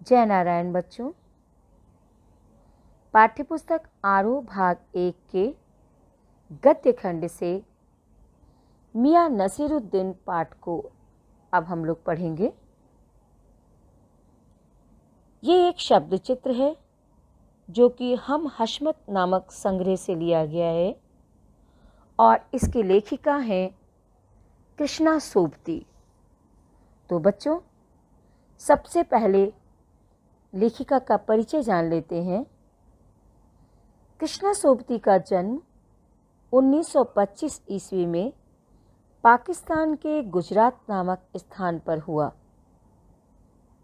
जय नारायण बच्चों। पाठ्यपुस्तक आरोह भाग 1 के गद्य खंड से मियाँ नसीरुद्दीन पाठ को अब हम लोग पढ़ेंगे। ये एक शब्द चित्र है जो कि हम हशमत नामक संग्रह से लिया गया है और इसकी लेखिका हैं कृष्णा सोबती। तो बच्चों, सबसे पहले लेखिका का परिचय जान लेते हैं। कृष्णा सोबती का जन्म 1925 ईस्वी में पाकिस्तान के गुजरात नामक स्थान पर हुआ।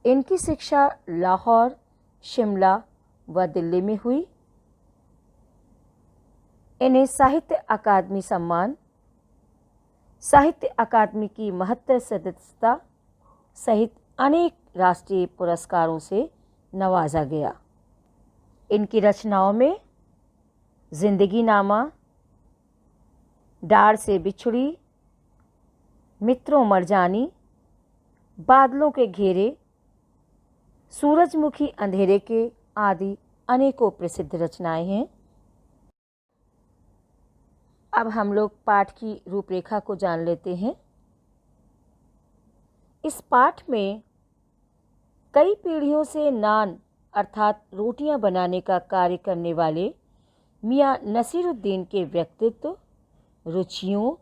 इनकी शिक्षा लाहौर, शिमला व दिल्ली में हुई। इन्हें साहित्य अकादमी सम्मान, साहित्य अकादमी की महत्तर सदस्यता सहित अनेक राष्ट्रीय पुरस्कारों से नवाजा गया। इनकी रचनाओं में जिंदगी नामा, डार से बिछुड़ी, मित्रों मरजानी, बादलों के घेरे, सूरजमुखी अंधेरे के आदि अनेकों प्रसिद्ध रचनाएं हैं। अब हम लोग पाठ की रूपरेखा को जान लेते हैं। इस पाठ में कई पीढ़ियों से नान अर्थात रोटियां बनाने का कार्य करने वाले मियाँ नसीरुद्दीन के व्यक्तित्व, रुचियों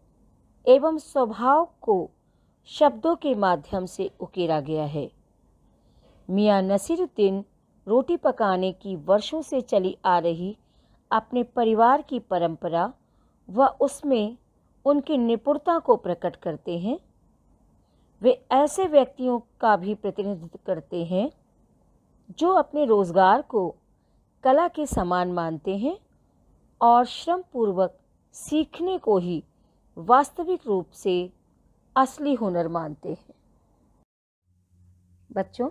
एवं स्वभाव को शब्दों के माध्यम से उकेरा गया है। मियाँ नसीरुद्दीन रोटी पकाने की वर्षों से चली आ रही अपने परिवार की परंपरा व उसमें उनकी निपुणता को प्रकट करते हैं। वे ऐसे व्यक्तियों का भी प्रतिनिधित्व करते हैं जो अपने रोजगार को कला के समान मानते हैं और श्रम पूर्वक सीखने को ही वास्तविक रूप से असली हुनर मानते हैं। बच्चों,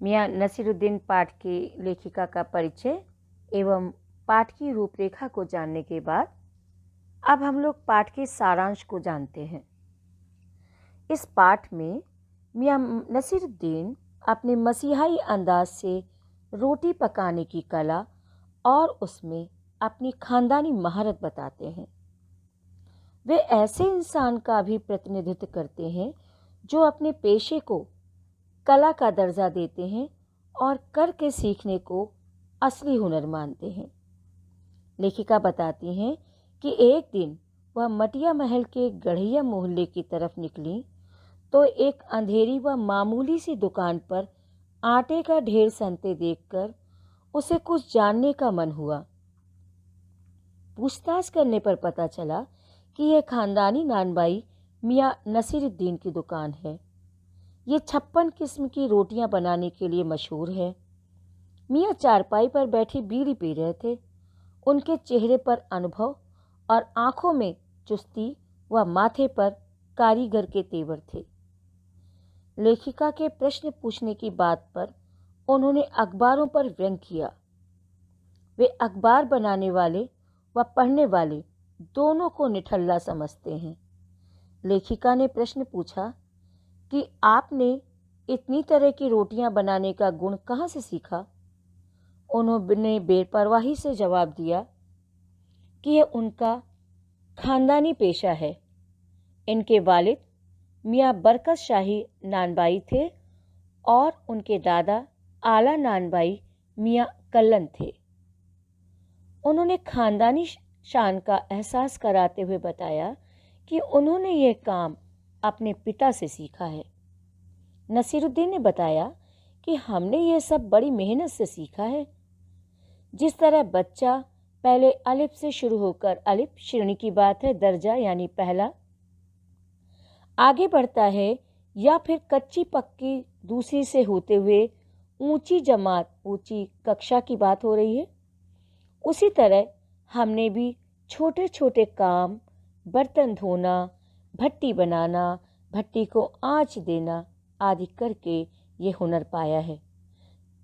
मियाँ नसीरुद्दीन पाठ की लेखिका का परिचय एवं पाठ की रूपरेखा को जानने के बाद अब हम लोग पाठ के सारांश को जानते हैं। इस पाठ में मियाँ नसीरुद्दीन अपने मसीहाई अंदाज से रोटी पकाने की कला और उसमें अपनी खानदानी महारत बताते हैं। वे ऐसे इंसान का भी प्रतिनिधित्व करते हैं जो अपने पेशे को कला का दर्जा देते हैं और करके सीखने को असली हुनर मानते हैं। लेखिका बताती हैं कि एक दिन वह मटिया महल के गढ़िया मोहल्ले की तरफ निकली तो एक अंधेरी व मामूली सी दुकान पर आटे का ढेर सनते देखकर उसे कुछ जानने का मन हुआ। पूछताछ करने पर पता चला कि यह खानदानी नानबाई मियाँ नसीरुद्दीन की दुकान है। ये 56 किस्म की रोटियां बनाने के लिए मशहूर है। मियाँ चारपाई पर बैठे बीड़ी पी रहे थे। उनके चेहरे पर अनुभव और आंखों में चुस्ती व माथे पर कारीगर के तेवर थे। लेखिका के प्रश्न पूछने की बात पर उन्होंने अखबारों पर व्यंग किया। वे अखबार बनाने वाले व पढ़ने वाले दोनों को निठल्ला समझते हैं। लेखिका ने प्रश्न पूछा कि आपने इतनी तरह की रोटियां बनाने का गुण कहाँ से सीखा? उन्होंने बेपरवाही से जवाब दिया कि यह उनका खानदानी पेशा है। इनके वालिद मियाँ बरकत शाही नानबाई थे और उनके दादा आला नानबाई मियाँ कल्लन थे। उन्होंने खानदानी शान का एहसास कराते हुए बताया कि उन्होंने यह काम अपने पिता से सीखा है। नसीरुद्दीन ने बताया कि हमने यह सब बड़ी मेहनत से सीखा है। जिस तरह बच्चा पहले अलिफ से शुरू होकर, अलिफ श्रेणी की बात है, दर्जा यानी पहला, आगे बढ़ता है या फिर कच्ची पक्की दूसरी से होते हुए ऊंची जमात, ऊंची कक्षा की बात हो रही है, उसी तरह हमने भी छोटे छोटे काम, बर्तन धोना, भट्टी बनाना, भट्टी को आंच देना आदि करके ये हुनर पाया है।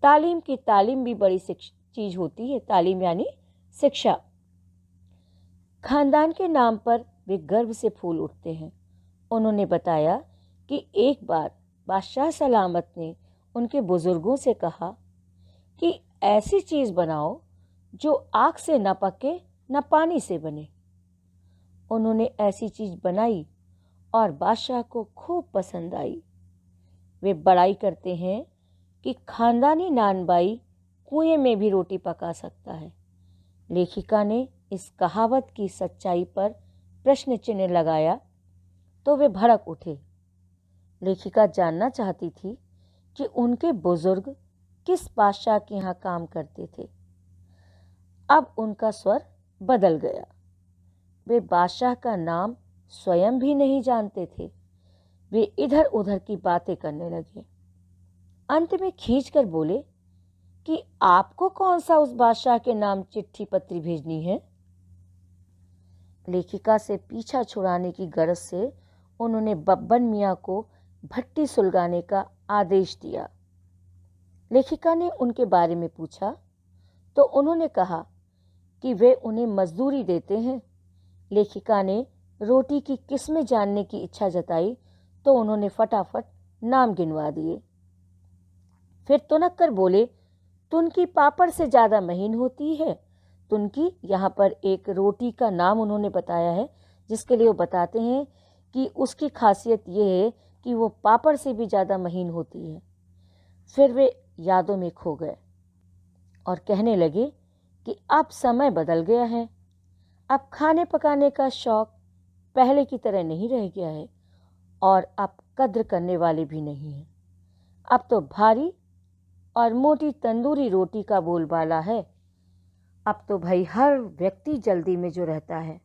तालीम की तालीम भी बड़ी चीज होती है। तालीम यानी शिक्षा। खानदान के नाम पर वे गर्व से फूल उठते हैं। उन्होंने बताया कि एक बार बादशाह सलामत ने उनके बुजुर्गों से कहा कि ऐसी चीज़ बनाओ जो आग से न पके न पानी से बने। उन्होंने ऐसी चीज़ बनाई और बादशाह को खूब पसंद आई। वे बड़ाई करते हैं कि खानदानी नानबाई कुएं में भी रोटी पका सकता है। लेखिका ने इस कहावत की सच्चाई पर प्रश्न चिन्ह लगाया तो वे भड़क उठे। लेखिका जानना चाहती थी कि उनके बुजुर्ग किस बादशाह के यहाँ काम करते थे। अब उनका स्वर बदल गया। वे बादशाह का नाम स्वयं भी नहीं जानते थे। वे इधर उधर की बातें करने लगे। अंत में खींचकर बोले कि आपको कौन सा उस बादशाह के नाम चिट्ठी पत्री भेजनी है। लेखिका से पीछा छुड़ाने की गरज से उन्होंने बब्बन मियाँ को भट्टी सुलगाने का आदेश दिया। लेखिका ने उनके बारे में पूछा तो उन्होंने कहा कि वे उन्हें मजदूरी देते हैं। लेखिका ने रोटी की किस्में जानने की इच्छा जताई तो उन्होंने फटाफट नाम गिनवा दिए। फिर तुनक कर बोले, तुनकी पापड़ से ज़्यादा महीन होती है। तुनकी यहाँ पर एक रोटी का नाम उन्होंने बताया है, जिसके लिए वो बताते हैं कि उसकी खासियत ये है कि वो पापड़ से भी ज़्यादा महीन होती है। फिर वे यादों में खो गए और कहने लगे कि अब समय बदल गया है। अब खाने पकाने का शौक़ पहले की तरह नहीं रह गया है और अब कद्र करने वाले भी नहीं हैं। अब तो भारी और मोटी तंदूरी रोटी का बोलबाला है। अब तो भाई हर व्यक्ति जल्दी में जो रहता है।